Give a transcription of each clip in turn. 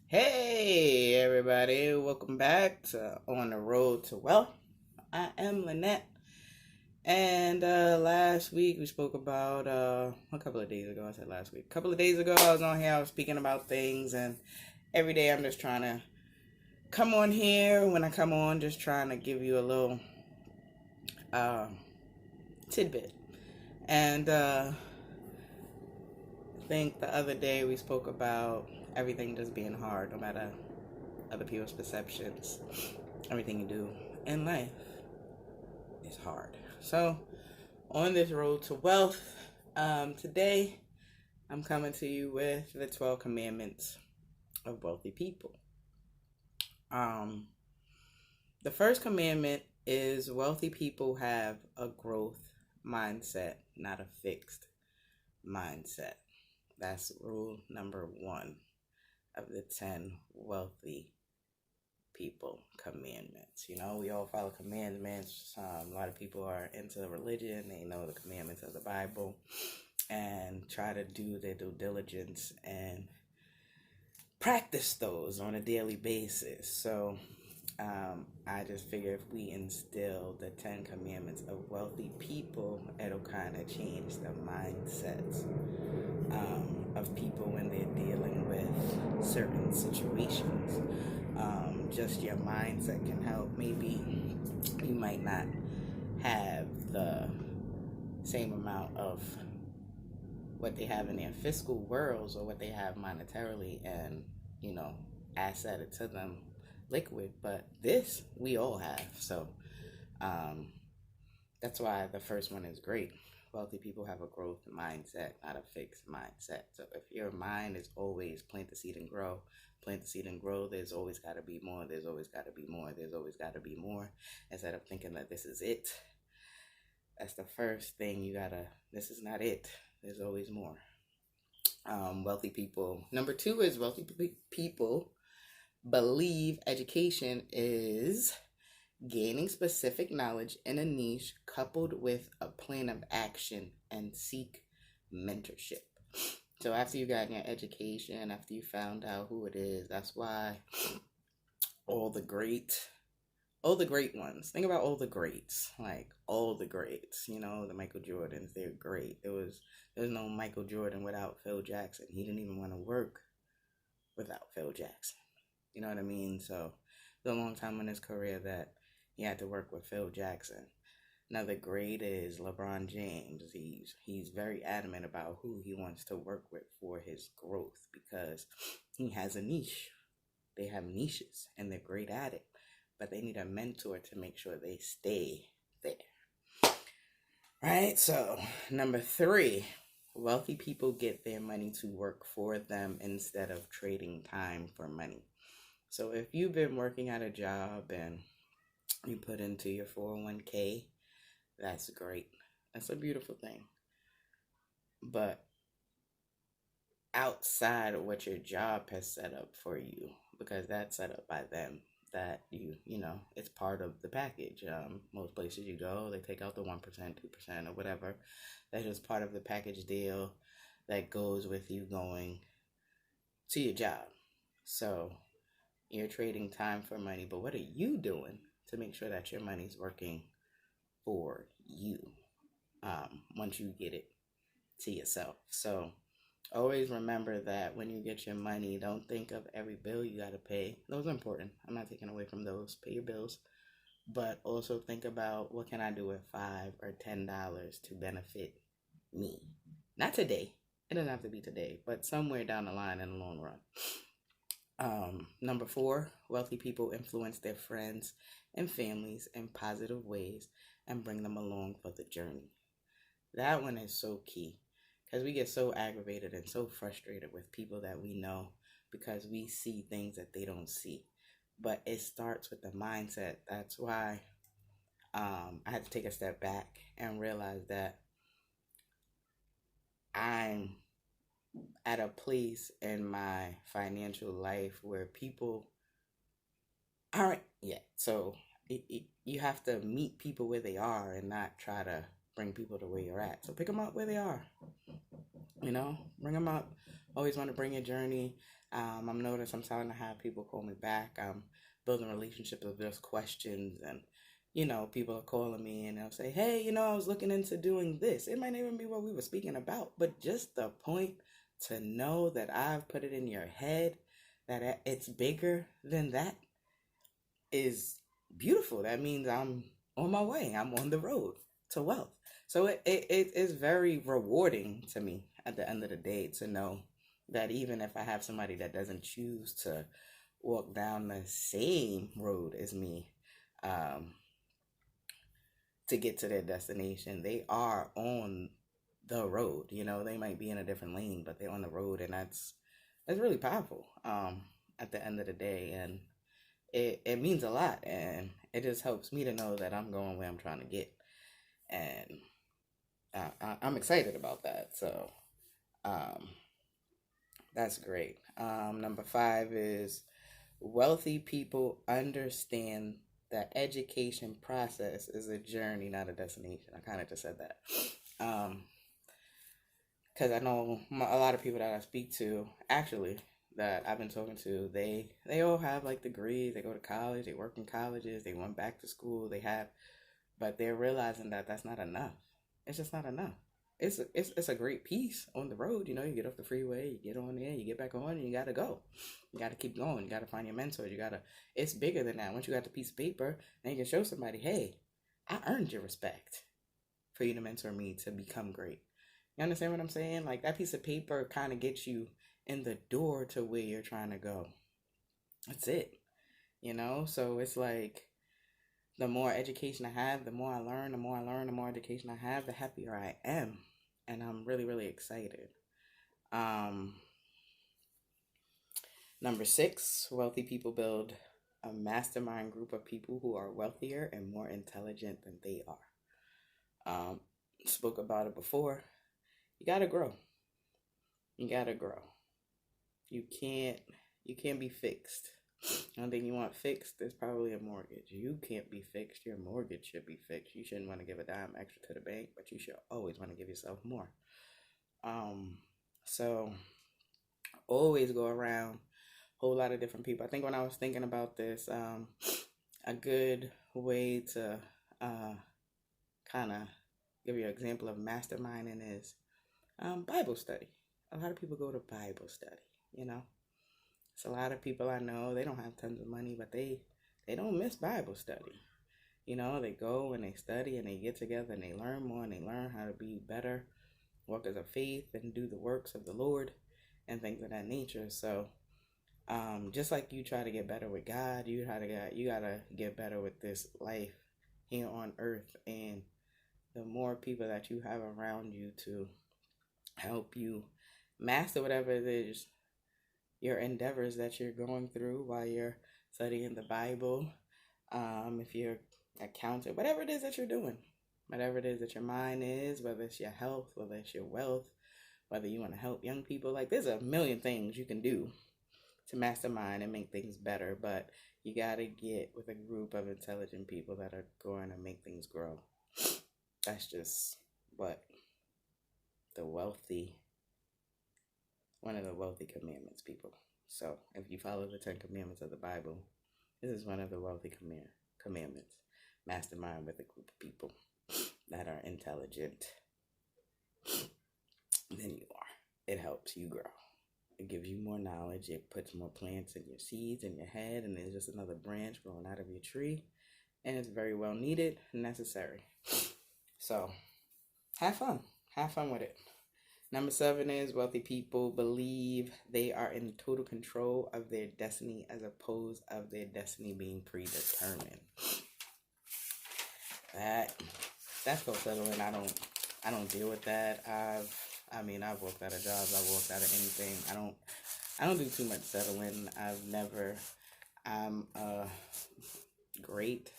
Hey everybody, welcome back to On the Road to Wealth. I am Lynette, and last week we spoke about a couple of days ago. I said last week. A couple of days ago, I was on here. I was speaking about things, and every day I'm just trying to come on here. When I come on, just trying to give you a little uh, tidbit. And I think the other day we spoke about everything just being hard, no matter other people's perceptions. Everything you do in life is hard. So, on this road to wealth, today I'm coming to you with the 12 commandments of wealthy people. Um, the first commandment is wealthy people have a growth mindset, not a fixed mindset. That's rule number one of the 10 wealthy people commandments. We all follow commandments. A lot of people are into religion. They know the commandments of the Bible and try to do their due diligence and practice those on a daily basis. So I just figure if we instill the 10 commandments of wealthy people, it'll kind of change the mindsets of people when they're dealing with certain situations. Just your mindset can help. Maybe you might not have the same amount of what they have in their fiscal worlds or what they have monetarily and, asset it to them liquid, but this we all have. So that's why the first one is great. Wealthy people have a growth mindset, not a fixed mindset. So if your mind is always plant the seed and grow, there's always got to be more. There's always got to be more. There's always got to be more. Instead of thinking that this is it, that's the first thing you gotta. This is not it. There's always more. Wealthy people. Number two is wealthy people believe education is gaining specific knowledge in a niche coupled with a plan of action and seek mentorship. So after you got your education, after you found out who it is, that's why all the great ones. Think about all the greats, like all the greats. The Michael Jordans, they're great. There was no Michael Jordan without Phil Jackson. He didn't even want to work without Phil Jackson. You know what I mean? So it was a long time in his career that he had to work with Phil Jackson. Another great is LeBron James. He's very adamant about who he wants to work with for his growth because he has a niche. They have niches and they're great at it, but they need a mentor to make sure they stay there. Right? So, number three, wealthy people get their money to work for them instead of trading time for money. So if you've been working at a job and you put into your 401k, that's great. That's a beautiful thing. But outside of what your job has set up for you, because that's set up by them, that it's part of the package. Most places you go, they take out the 1%, 2%, or whatever. That's just part of the package deal that goes with you going to your job. So you're trading time for money, but what are you doing to make sure that your money's working for you once you get it to yourself? So always remember that when you get your money, don't think of every bill you got to pay. Those are important. I'm not taking away from those. Pay your bills. But also think about what can I do with $5 or $10 to benefit me. Not today. It doesn't have to be today, but somewhere down the line in the long run. Number four, wealthy people influence their friends and families in positive ways and bring them along for the journey. That one is so key because we get so aggravated and so frustrated with people that we know because we see things that they don't see. But it starts with the mindset. That's why I had to take a step back and realize that I'm at a place in my financial life where people aren't yet. So you have to meet people where they are and not try to bring people to where you're at. So pick them up where they are. Bring them up. Always want to bring your journey. I'm noticing I'm starting to have people call me back. I'm building relationships with just questions, and people are calling me and they'll say, "Hey, I was looking into doing this." It might not even be what we were speaking about, but just the point to know that I've put it in your head that it's bigger than that is beautiful. That means I'm on my way. I'm on the road to wealth. So it is very rewarding to me at the end of the day to know that even if I have somebody that doesn't choose to walk down the same road as me, um, to get to their destination, they are on the road. They might be in a different lane, but they're on the road, and that's really powerful. At the end of the day, and it means a lot, and it just helps me to know that I'm going where I'm trying to get, and I'm excited about that. So um, that's great. Number 5 is wealthy people understand that education process is a journey, not a destination. I kind of just said that. Because I know a lot of people that I speak to, actually, that I've been talking to, they all have like degrees. They go to college, they work in colleges, they went back to school, but they're realizing that that's not enough. It's just not enough. It's a great piece on the road. You get off the freeway, you get on there, you get back on, and you gotta go. You gotta keep going. You gotta find your mentors. It's bigger than that. Once you got the piece of paper, then you can show somebody, hey, I earned your respect for you to mentor me to become great. You understand what I'm saying? Like that piece of paper kind of gets you in the door to where you're trying to go. That's it. So it's like the more education I have, the more I learn, the more education I have, the happier I am. And I'm really, really excited. Um, Number 6, wealthy people build a mastermind group of people who are wealthier and more intelligent than they are. Spoke about it before. You gotta grow. You gotta grow. You can't be fixed. The only thing you want fixed is probably a mortgage. You can't be fixed. Your mortgage should be fixed. You shouldn't want to give a dime extra to the bank, but you should always want to give yourself more. So always go around a whole lot of different people. I think when I was thinking about this, a good way to kind of give you an example of masterminding is Bible study. A lot of people go to Bible study, It's a lot of people I know, they don't have tons of money, but they don't miss Bible study. They go and they study and they get together and they learn more and they learn how to be better workers of faith and do the works of the Lord and things of that nature. So just like you try to get better with God, you gotta get better with this life here on earth. And the more people that you have around you to help you master whatever it is, your endeavors that you're going through while you're studying the Bible, if you're accountant, whatever it is that you're doing, whatever it is that your mind is, whether it's your health, whether it's your wealth, whether you want to help young people, like there's a million things you can do to mastermind and make things better, but you got to get with a group of intelligent people that are going to make things grow. That's just what one of the wealthy commandments, people. So if you follow the 10 commandments of the Bible, this is one of the wealthy commandments. Mastermind with a group of people that are intelligent than you are. It helps you grow. It gives you more knowledge. It puts more plants in your seeds in your head, and there's just another branch growing out of your tree. And it's very well needed and necessary. So have fun. Have fun with it. Number 7 is wealthy people believe they are in total control of their destiny as opposed of their destiny being predetermined. That's called settling. I don't deal with that. I've worked out of jobs. I've worked out of anything. I don't do too much settling. I'm great.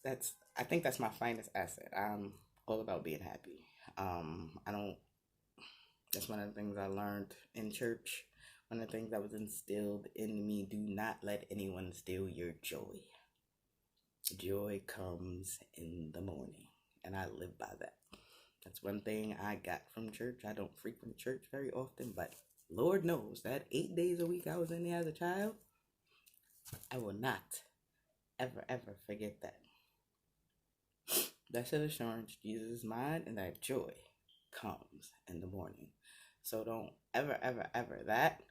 I think that's my finest asset. I'm all about being happy. That's one of the things I learned in church. One of the things that was instilled in me: do not let anyone steal your joy. Joy comes in the morning, and I live by that. That's one thing I got from church. I don't frequent church very often, but Lord knows that 8 days a week I was in there as a child, I will not ever, ever forget that. Blessed assurance, Jesus is mine, and that joy comes in the morning. So don't ever, ever, ever. That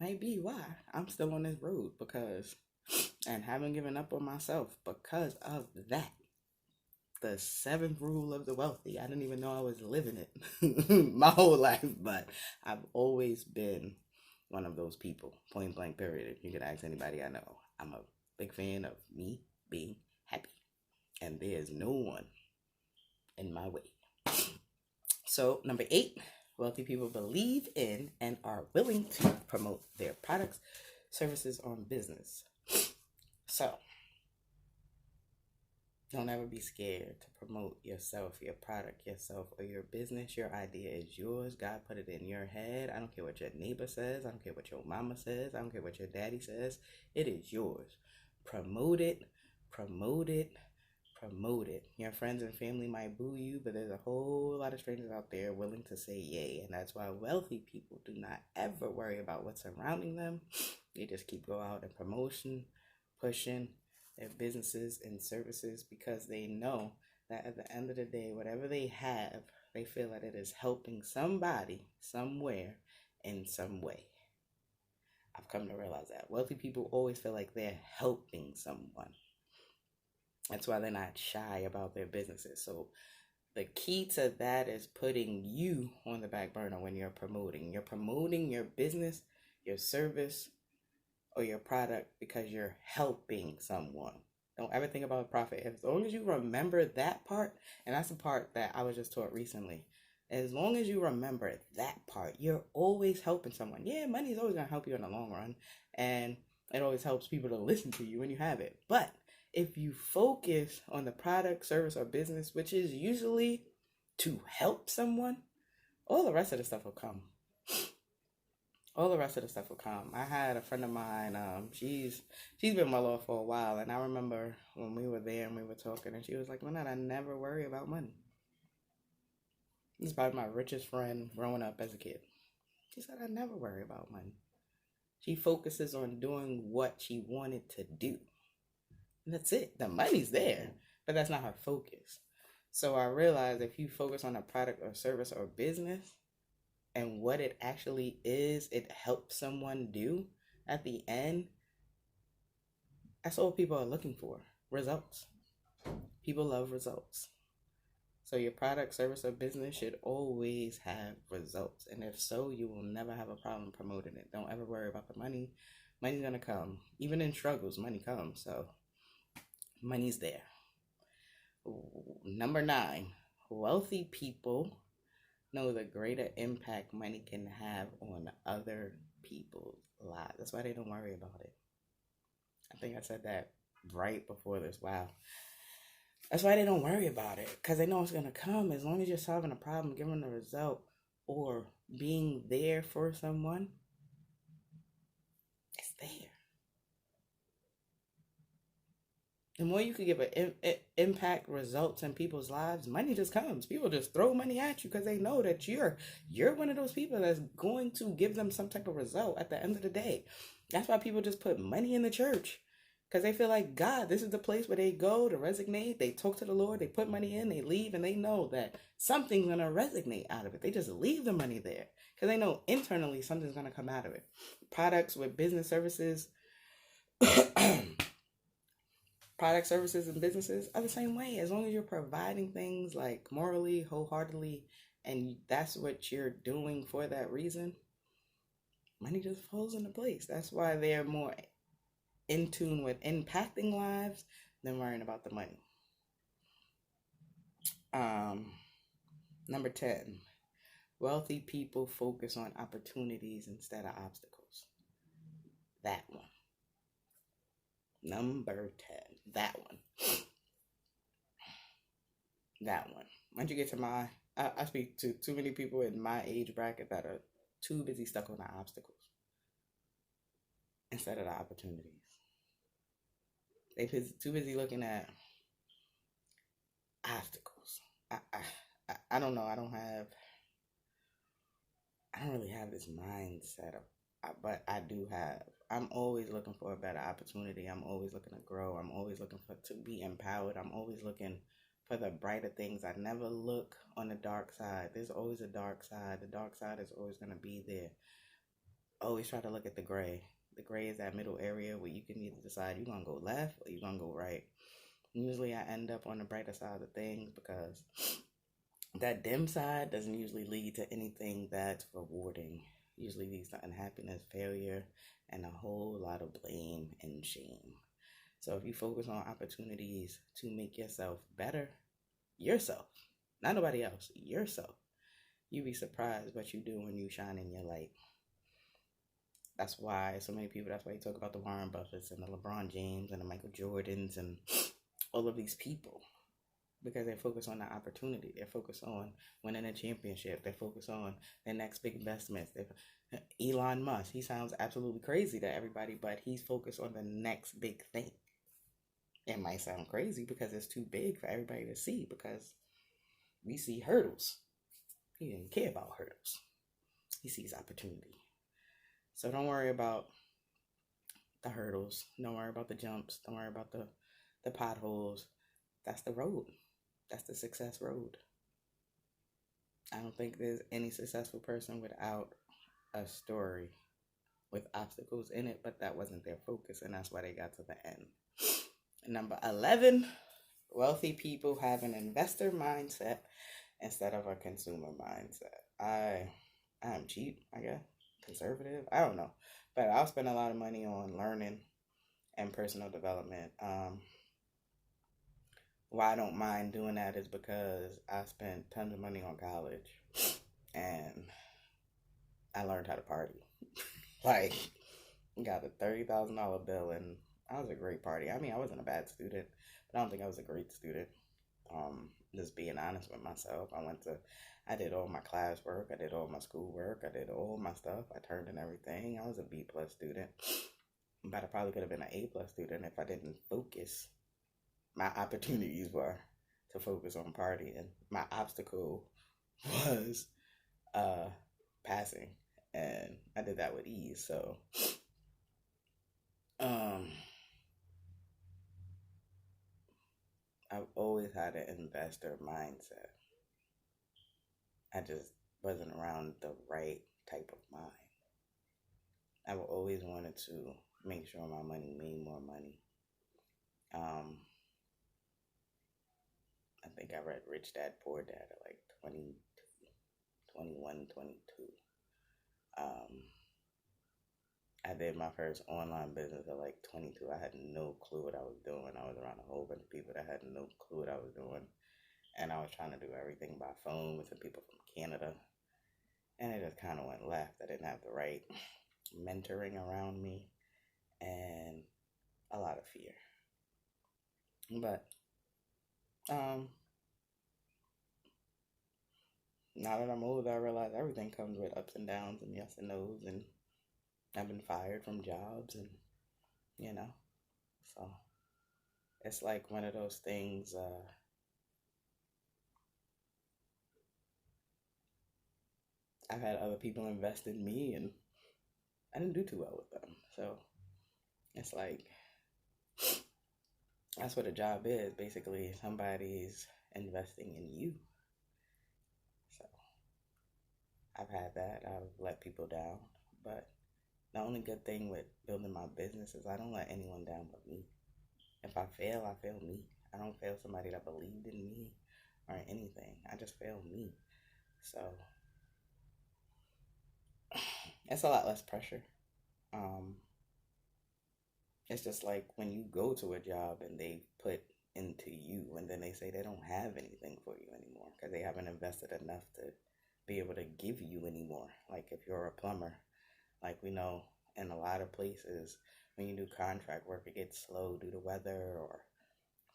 might be why I'm still on this road, because, and haven't given up on myself because of that. The seventh rule of the wealthy. I didn't even know I was living it my whole life, but I've always been one of those people. Point blank, period. If you could ask anybody I know, I'm a big fan of me being happy, and there's no one in my way. So, number 8, wealthy people believe in and are willing to promote their products, services, or business. So, don't ever be scared to promote yourself, your product, yourself, or your business. Your idea is yours. God put it in your head. I don't care what your neighbor says. I don't care what your mama says. I don't care what your daddy says. It is yours. Promote it. Promote it. Promote it. Your friends and family might boo you, but there's a whole lot of strangers out there willing to say yay. And that's why wealthy people do not ever worry about what's surrounding them. They just keep going out in promotion, pushing their businesses and services, because they know that at the end of the day, whatever they have, they feel that it is helping somebody, somewhere, in some way. I've come to realize that wealthy people always feel like they're helping someone. That's why they're not shy about their businesses. So the key to that is putting you on the back burner when you're promoting. You're promoting your business, your service, or your product because you're helping someone. Don't ever think about profit. As long as you remember that part, and that's the part that I was just taught recently. As long as you remember that part, you're always helping someone. Yeah, money is always going to help you in the long run, and it always helps people to listen to you when you have it. But if you focus on the product, service, or business, which is usually to help someone, all the rest of the stuff will come. All the rest of the stuff will come. I had a friend of mine, she's been well off for a while, and I remember when we were there and we were talking, and she was like, "Manette, I never worry about money." This is probably my richest friend growing up as a kid. She said, "I never worry about money." She focuses on doing what she wanted to do. And that's it. The money's there, but that's not her focus. So I realized if you focus on a product or service or business, and what it actually is, it helps someone do at the end, that's all people are looking for. Results. People love results. So your product, service, or business should always have results. And if so, you will never have a problem promoting it. Don't ever worry about the money. Money's going to come. Even in struggles, money comes. So money's there. Number 9, wealthy people know the greater impact money can have on other people's lives. That's why they don't worry about it. I think I said that right before this. Wow. That's why they don't worry about it, because they know it's going to come. As long as you're solving a problem, giving a result, or being there for someone, it's there. The more you can give an impact, results in people's lives, money just comes. People just throw money at you because they know that you're one of those people that's going to give them some type of result at the end of the day. That's why people just put money in the church, because they feel like, God, this is the place where they go to resonate. They talk to the Lord, they put money in, they leave, and they know that something's going to resonate out of it. They just leave the money there because they know internally something's going to come out of it. Products with business services, product, services, and businesses are the same way. As long as you're providing things like morally, wholeheartedly, and that's what you're doing for that reason, money just falls into place. That's why they're more in tune with impacting lives than worrying about the money. Number 10, wealthy people focus on opportunities instead of obstacles. That one. Number 10, that one. That one. Once you get to I speak to too many people in my age bracket that are too busy stuck on the obstacles instead of the opportunities. They're too busy looking at obstacles. I don't know. I don't have I don't really have this mindset of, but I do have. I'm always looking for a better opportunity. I'm always looking to grow. I'm always looking for to be empowered. I'm always looking for the brighter things. I never look on the dark side. There's always a dark side. The dark side is always going to be there. Always try to look at the gray. The gray is that middle area where you can either decide you're going to go left or you're going to go right. Usually I end up on the brighter side of things because that dim side doesn't usually lead to anything that's rewarding. Usually leads to unhappiness, failure, and a whole lot of blame and shame. So if you focus on opportunities to make yourself better, yourself, not nobody else, yourself, you'd be surprised what you do when you shine in your light. That's why so many people, that's why you talk about the Warren Buffetts and the LeBron James and the Michael Jordans and all of these people. Because they focus on the opportunity. They focus on winning a championship. They focus on their next big investments. Elon Musk, he sounds absolutely crazy to everybody, but he's focused on the next big thing. It might sound crazy because it's too big for everybody to see because we see hurdles. He didn't care about hurdles. He sees opportunity. So don't worry about the hurdles. Don't worry about the jumps. Don't worry about the potholes. That's the road. That's the success road. I don't think there's any successful person without a story with obstacles in it, but that wasn't their focus, and that's why they got to the end. Number 11, wealthy people have an investor mindset instead of a consumer mindset. I am cheap, I guess, conservative, I don't know, but I'll spend a lot of money on learning and personal development. Why I don't mind doing that is because I spent tons of money on college and I learned how to party. Like, got a $30,000 bill and I was a great party. I mean, I wasn't a bad student, but I don't think I was a great student. Just being honest with myself, I did all my classwork, I did all my schoolwork, I did all my stuff. I turned in everything. I was a B plus student, but I probably could have been an A plus student if I didn't focus. My opportunities were to focus on partying. My obstacle was passing, and I did that with ease. So, I've always had an investor mindset. I just wasn't around the right type of mind. I've always wanted to make sure my money made more money. I think I read Rich Dad Poor Dad at like 22, 21, 22. I did my first online business at like 22. I had no clue what I was doing. I was around a whole bunch of people that had no clue what I was doing. And I was trying to do everything by phone with some people from Canada. And it just kind of went left. I didn't have the right mentoring around me and a lot of fear. But now that I'm older, I realize everything comes with ups and downs and yes and no's, and I've been fired from jobs, and so it's like one of those things. I've had other people invest in me, and I didn't do too well with them. So it's like that's what a job is. Basically, somebody's investing in you. So I've had that. I've let people down, but the only good thing with building my business is I don't let anyone down but me. If I fail me. I don't fail somebody that believed in me or anything. I just fail me. So it's a lot less pressure. It's just like when you go to a job and they put into you and then they say they don't have anything for you anymore because they haven't invested enough to be able to give you anymore. Like if you're a plumber, like we know in a lot of places when you do contract work, it gets slow due to weather or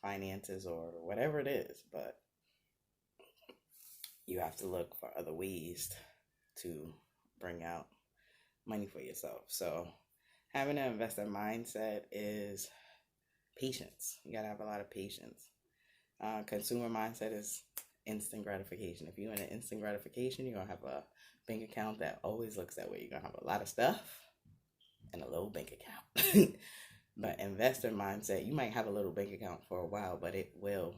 finances or whatever it is, but you have to look for other ways to bring out money for yourself. So having an investor mindset is patience. You gotta have a lot of patience. Consumer mindset is instant gratification. If you're in an instant gratification, you're going to have a bank account that always looks that way. You're going to have a lot of stuff and a low bank account. But investor mindset, you might have a little bank account for a while, but it will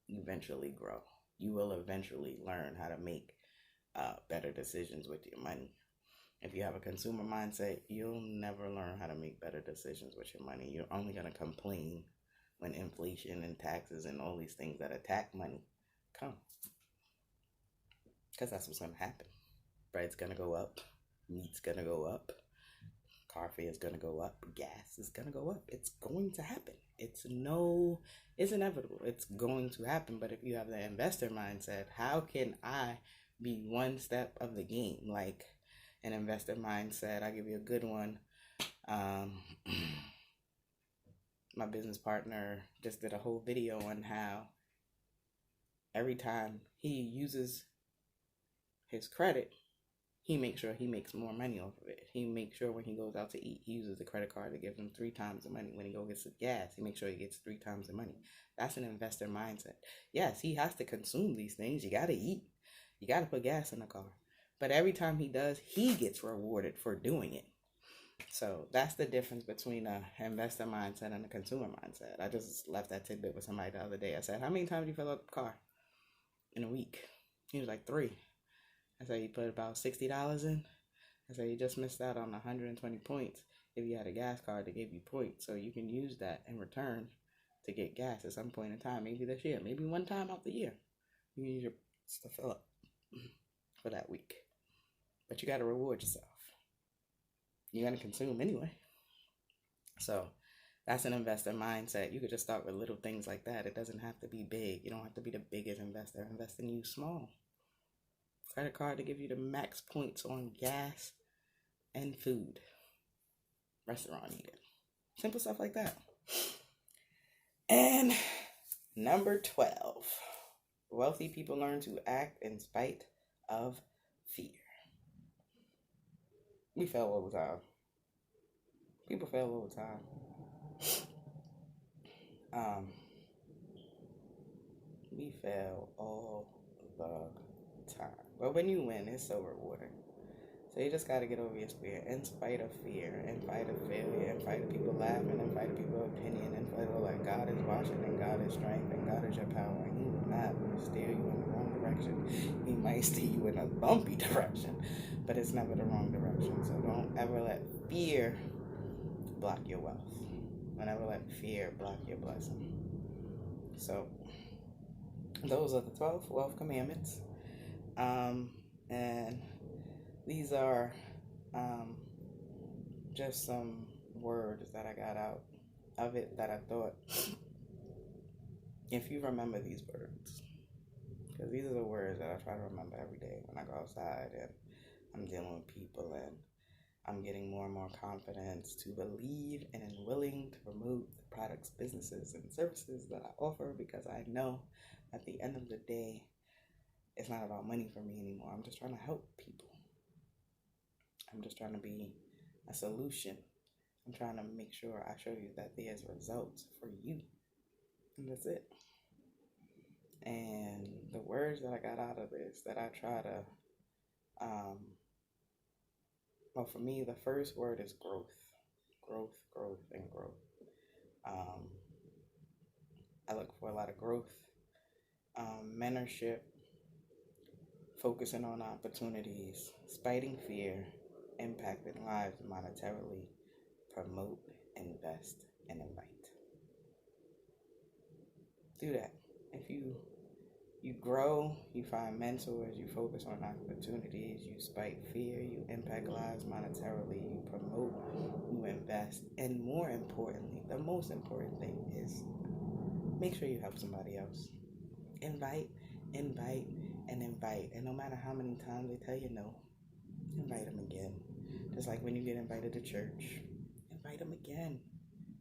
eventually grow. You will eventually learn how to make better decisions with your money. If you have a consumer mindset, you'll never learn how to make better decisions with your money. You're only going to complain when inflation and taxes and all these things that attack money come. Because that's what's going to happen. Bread's going to go up. Meat's going to go up. Car fare is going to go up. Gas is going to go up. It's going to happen. It's inevitable. It's going to happen. But if you have the investor mindset, how can I be one step of the game? Like an investor mindset, I'll give you a good one. My business partner just did a whole video on how every time he uses his credit, he makes sure he makes more money off of it. He makes sure when he goes out to eat, he uses the credit card to give him 3 times the money. When he goes gets the gas, he makes sure he gets 3 times the money. That's an investor mindset. Yes, he has to consume these things. You got to eat. You got to put gas in the car. But every time he does, he gets rewarded for doing it. So that's the difference between an investor mindset and a consumer mindset. I just left that tidbit with somebody the other day. I said, how many times do you fill up the car in a week? He was like 3. I said, you put about $60 in. I said, you just missed out on 120 points if you had a gas card that gave you points. So you can use that in return to get gas at some point in time. Maybe this year. Maybe one time out the year. You can use your to fill up for that week. But you got to reward yourself. You're going to consume anyway. So that's an investor mindset. You could just start with little things like that. It doesn't have to be big. You don't have to be the biggest investor. Invest in you small. Credit card to give you the max points on gas and food. Restaurant eating. Simple stuff like that. And number 12. Wealthy people learn to act in spite of fear. We fail all the time. People fail all the time. We fail all the time. But when you win, it's so rewarding. So you just got to get over your fear. In spite of fear, in spite of failure, in spite of people laughing, in spite of people's opinion, in spite of like God is watching and God is strength and God is your power. And He will not steer you in the wrong direction. He might steer you in a bumpy direction, but it's never the wrong direction. So don't ever let fear block your wealth. Don't ever let fear block your blessing. So those are the 12 wealth commandments. And these are just some words that I got out of it that I thought, if you remember these words, because these are the words that I try to remember every day when I go outside and I'm dealing with people, and I'm getting more and more confidence to believe and am willing to promote the products, businesses, and services that I offer, because I know at the end of the day, it's not about money for me anymore. I'm just trying to help people. I'm just trying to be a solution. I'm trying to make sure I show you that there's results for you. And that's it. And the words that I got out of this that I try to, well, for me, the first word is growth. Growth, growth, and growth. I look for a lot of growth, mentorship, focusing on opportunities, fighting fear, impacting lives monetarily, promote, invest, and invite. Do that. If you grow, you find mentors, you focus on opportunities, you spite fear, you impact lives monetarily, you promote, you invest, and more importantly, the most important thing is make sure you help somebody else. Invite, and invite. And no matter how many times they tell you no, invite them again. Just like when you get invited to church, invite them again.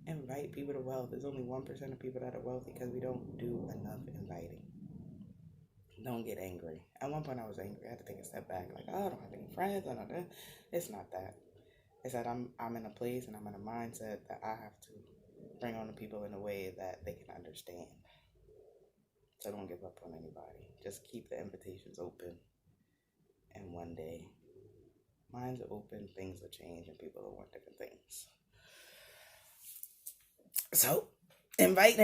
Invite people to wealth. There's only 1% of people that are wealthy because we don't do enough inviting. Don't get angry. At one point I was angry. I had to take a step back. Like, oh, I don't have any friends. I don't know. It's not that. It's that I'm in a place and I'm in a mindset that I have to bring on the people in a way that they can understand. So don't give up on anybody. Just keep the invitations open. And one day, minds are open, things will change, and people will want different things. So, invite